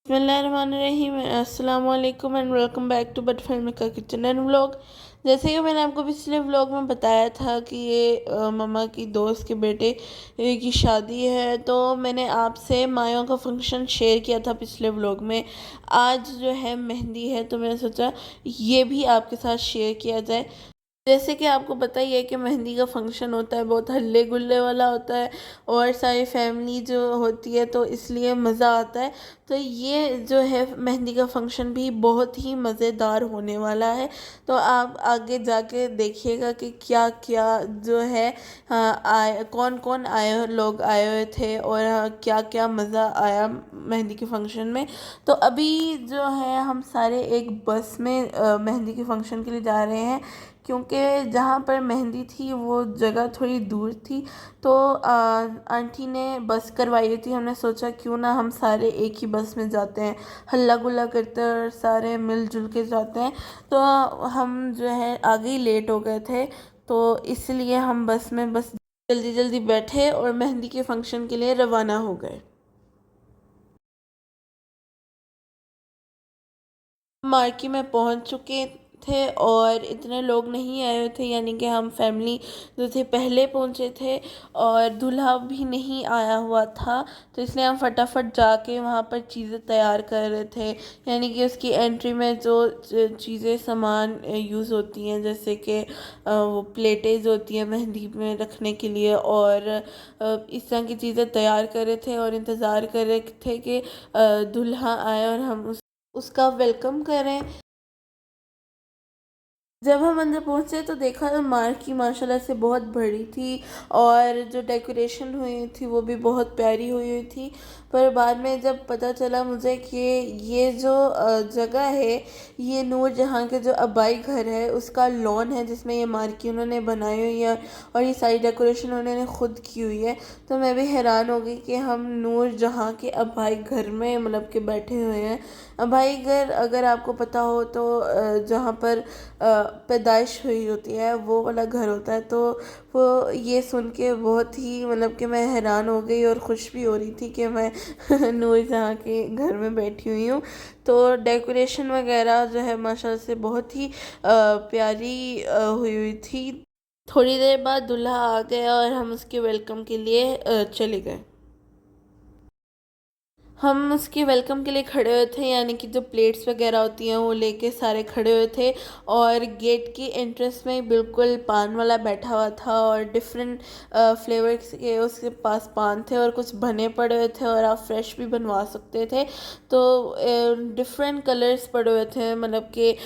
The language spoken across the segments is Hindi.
बिस्मिल्लाहिर्रहमानिर्रहीम, अस्सलाम वालेकुम and welcome back to butterfly मेका किचन एंड व्लॉग। जैसे कि मैंने आपको पिछले व्लॉग में बताया था कि ये मम्मा की दोस्त के बेटे की शादी है, तो मैंने आपसे मायों का फंक्शन शेयर किया था पिछले व्लॉग में। आज जो है मेहंदी है, तो मैंने सोचा ये भी आपके साथ शेयर किया जाए। जैसे कि आपको पता ही है कि मेहंदी का फंक्शन होता है, बहुत हल्ले गुल्ले वाला होता है और सारी फैमिली जो होती है, तो इसलिए मज़ा आता है। तो ये जो है मेहंदी का फंक्शन भी बहुत ही मज़ेदार होने वाला है। तो आप आगे जाके देखिएगा कि क्या क्या जो है, हाँ, कौन कौन आए, लोग आए हुए थे और क्या क्या मज़ा आया मेहंदी के फंक्शन में। तो अभी जो है हम सारे एक बस में मेहंदी के फंक्शन के लिए जा रहे हैं, क्योंकि जहाँ पर मेहंदी थी वो जगह थोड़ी दूर थी। तो आंटी ने बस करवाई हुई थी, हमने सोचा क्यों ना हम सारे एक ही बस में जाते हैं, हल्ला गुल्ला करते हैं और सारे मिलजुल के जाते हैं। तो हम जो है आगे ही लेट हो गए थे, तो इसलिए हम बस में बस जल्दी जल्दी बैठे और मेहंदी के फंक्शन के लिए रवाना हो गए। मार्की में पहुंच चुके थे और इतने लोग नहीं आए हुए थे, यानी कि हम फैमिली जो थे पहले पहुंचे थे और दूल्हा भी नहीं आया हुआ था। तो इसलिए हम फटाफट जाके वहाँ पर चीज़ें तैयार कर रहे थे, यानी कि उसकी एंट्री में जो चीज़ें सामान यूज़ होती हैं, जैसे कि वो प्लेटें जो होती हैं मेहंदी में रखने के लिए, और इस तरह की चीज़ें तैयार कर रहे थे और इंतज़ार कर रहे थे कि दूल्हा आए और हम उसका वेलकम करें। जब हम अंदर पहुंचे तो देखा तो मार्की माशाल्लाह से बहुत बड़ी थी और जो डेकोरेशन हुई थी वो भी बहुत प्यारी हुई हुई थी। पर बाद में जब पता चला मुझे कि ये जो जगह है, ये नूर जहाँ के जो आबाई घर है उसका लॉन है, जिसमें ये मार्की उन्होंने बनाई हुई है और ये सारी डेकोरेशन उन्होंने खुद की हुई है। तो मैं भी हैरान हो गई कि हम नूर जहाँ के आबाई घर में मतलब के बैठे हुए हैं। आबाई घर अगर आपको पता हो तो जहाँ पर पैदाइश हुई होती है वो वाला घर होता है। तो वो ये सुन के बहुत ही मतलब कि मैं हैरान हो गई और खुश भी हो रही थी कि मैं नूर जहाँ के घर में बैठी हुई हूँ। तो डेकोरेशन वगैरह जो है माशाल्लाह से बहुत ही प्यारी हुई हुई थी। थोड़ी देर बाद दूल्हा आ गया और हम उसके वेलकम के लिए चले गए। हम उसकी वेलकम के लिए खड़े हुए थे, यानी कि जो प्लेट्स वगैरह होती हैं वो लेके सारे खड़े हुए थे, और गेट की एंट्रेंस में बिल्कुल पान वाला बैठा हुआ था और डिफरेंट फ्लेवर्स के उसके पास पान थे और कुछ बने पड़े हुए थे और आप फ्रेश भी बनवा सकते थे। तो डिफरेंट कलर्स पड़े हुए थे, मतलब कि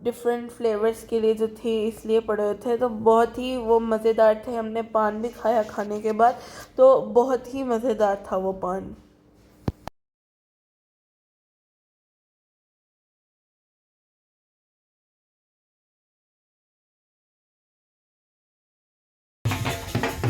डिफरेंट फ्लेवर्स के लिए जो थे इसलिए पड़े हुए थे। तो बहुत ही वो मज़ेदार थे, हमने पान भी खाया खाने के बाद, तो बहुत ही मज़ेदार था वो पान।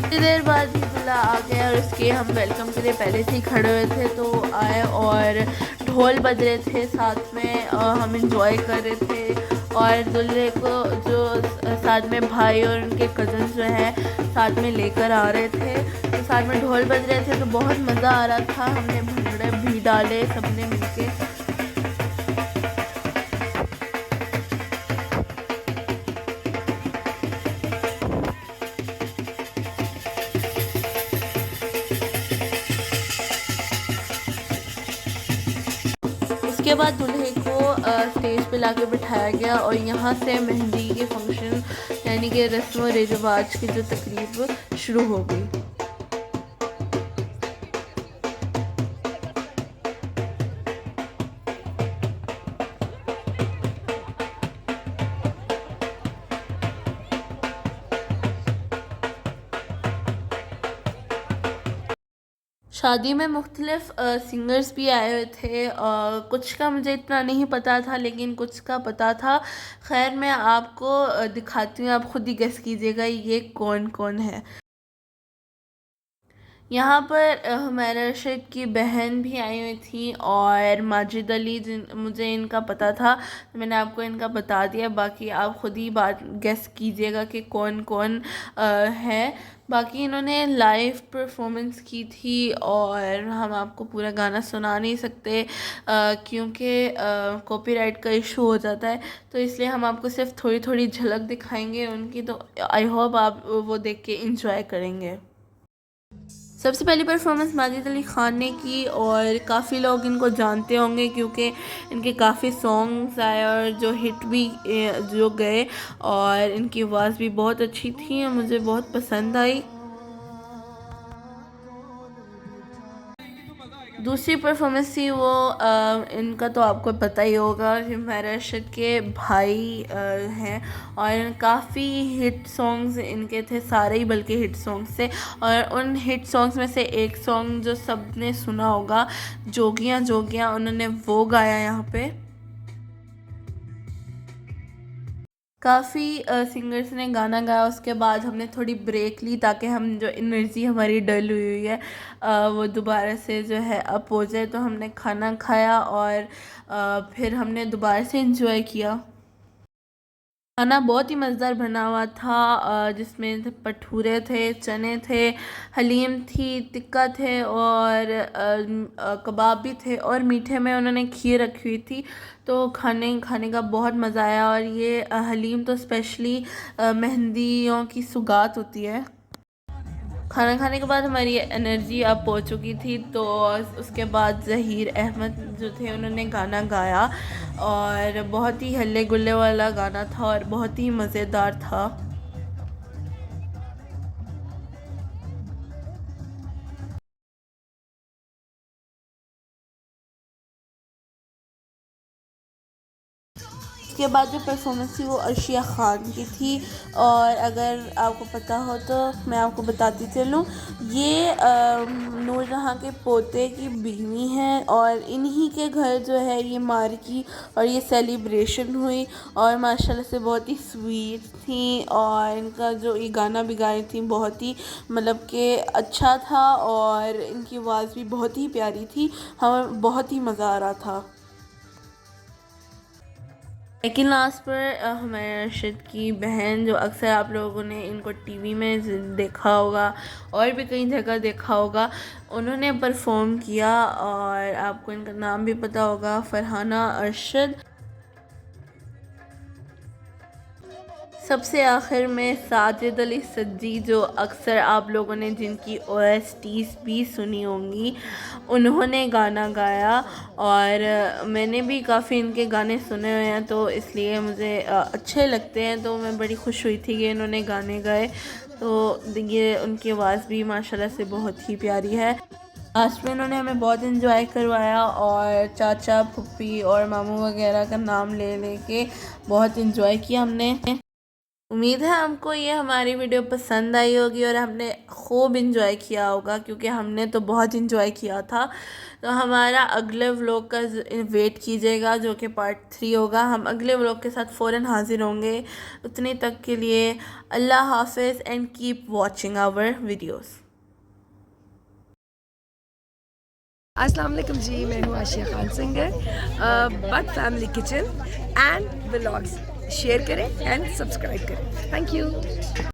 थोड़ी देर बाद ही दूल्हा आ गया और उसके हम वेलकम के लिए पहले से ही खड़े हुए थे, तो आए और ढोल बज रहे थे साथ में, हम इंजॉय कर रहे थे। और दूल्हे को जो साथ में भाई और उनके कज़न्स जो हैं साथ में लेकर आ रहे थे, तो साथ में ढोल बज रहे थे, तो बहुत मज़ा आ रहा था। हमने भंगड़े भी डाले सबने मिलके। उसके बाद दूल्हे को स्टेज पे लाके बिठाया गया और यहाँ से मेहंदी के फंक्शन यानी कि रस्म व रिवाज की जो तकरीब शुरू हो गई। शादी में मुख्तलिफ सिंगर्स भी आए हुए थे, कुछ का मुझे इतना नहीं पता था लेकिन कुछ का पता था। खैर मैं आपको दिखाती हूँ, आप खुद ही गेस कीजिएगा ये कौन कौन है। यहाँ पर हुमैरा रशीद की बहन भी आई हुई थी और माजिद अली, जिन मुझे इनका पता था तो मैंने आपको इनका बता दिया। बाकी आप ख़ुद ही बात गेस कीजिएगा कि कौन कौन है। बाकी इन्होंने लाइव परफॉर्मेंस की थी और हम आपको पूरा गाना सुना नहीं सकते क्योंकि कॉपीराइट का इशू हो जाता है, तो इसलिए हम आपको सिर्फ थोड़ी थोड़ी झलक दिखाएंगे उनकी। तो आई होप आप वो देख के इंजॉय करेंगे। सबसे पहली परफॉर्मेंस माजिद अली ख़ान ने की और काफ़ी लोग इनको जानते होंगे क्योंकि इनके काफ़ी सॉन्ग्स आए और जो हिट भी जो गए, और इनकी आवाज़ भी बहुत अच्छी थी, मुझे बहुत पसंद आई। दूसरी परफॉर्मेंस थी वो इनका तो आपको पता ही होगा, हुमैरा रशीद के भाई हैं और काफ़ी हिट सॉन्ग्स इनके थे, सारे ही बल्कि हिट सॉन्ग्स थे। और उन हिट सॉन्ग्स में से एक सॉन्ग जो सबने सुना होगा, जोगियाँ जोगियाँ, उन्होंने वो गाया यहाँ पे। काफ़ी सिंगर्स ने गाना गाया, उसके बाद हमने थोड़ी ब्रेक ली ताकि हम जो एनर्जी हमारी डल हुई हुई है वो दोबारा से जो है अप हो जाए। तो हमने खाना खाया और फिर हमने दोबारा से एंजॉय किया। खाना बहुत ही मज़ेदार बना हुआ था जिसमें भटूरे थे, चने थे, हलीम थी, टिक्का थे और कबाब भी थे और मीठे में उन्होंने खीर रखी हुई थी। तो खाने खाने का बहुत मज़ा आया। और ये हलीम तो स्पेशली मेहंदियों की सुगात होती है। खाना खाने के बाद हमारी एनर्जी अब हो चुकी थी, तो उसके बाद ज़हीर अहमद जो थे उन्होंने गाना गाया और बहुत ही हल्ले गुल्ले वाला गाना था और बहुत ही मज़ेदार था। उसके बाद जो परफॉर्मेंस थी वो अर्शिया ख़ान की थी। और अगर आपको पता हो तो मैं आपको बताती चलूँ, ये नूरजहाँ के पोते की बीवी हैं और इन्हीं के घर जो है ये मार्की और ये सेलिब्रेशन हुई और माशाल्लाह से बहुत ही स्वीट थी। और इनका जो ये गाना भी गाई थी बहुत ही मतलब कि अच्छा था और इनकी आवाज़ भी बहुत ही प्यारी थी, हमें बहुत ही मज़ा आ रहा था। लेकिन लास्ट पर हुमैरा रशीद की बहन, जो अक्सर आप लोगों ने इनको टीवी में देखा होगा और भी कई जगह देखा होगा, उन्होंने परफॉर्म किया और आपको इनका नाम भी पता होगा, फरहाना अरशद। सबसे आखिर में साजिद अली सज्जी, जो अक्सर आप लोगों ने जिनकी OSTs भी सुनी होंगी, उन्होंने गाना गाया। और मैंने भी काफ़ी इनके गाने सुने हुए हैं तो इसलिए मुझे अच्छे लगते हैं, तो मैं बड़ी खुश हुई थी कि इन्होंने गाने गाए। तो ये उनकी आवाज़ भी माशाल्लाह से बहुत ही प्यारी है। लास्ट में इन्होंने हमें बहुत इन्जॉय करवाया और चाचा फुप्पी और मामू वगैरह का नाम ले लेके बहुत इन्जॉय किया हमने। उम्मीद है हमको ये हमारी वीडियो पसंद आई होगी और हमने खूब इंजॉय किया होगा, क्योंकि हमने तो बहुत इंजॉय किया था। तो हमारा अगले व्लॉग का वेट कीजिएगा जो कि पार्ट 3 होगा। हम अगले व्लॉग के साथ फ़ौरन हाजिर होंगे। उतने तक के लिए अल्लाह हाफिज़ and keep watching our videos. अस्सलाम वालेकुम जी, मैं हूँ Asiya Khan singer. But family kitchen and vlogs share करें एंड सब्सक्राइब करें। Thank you.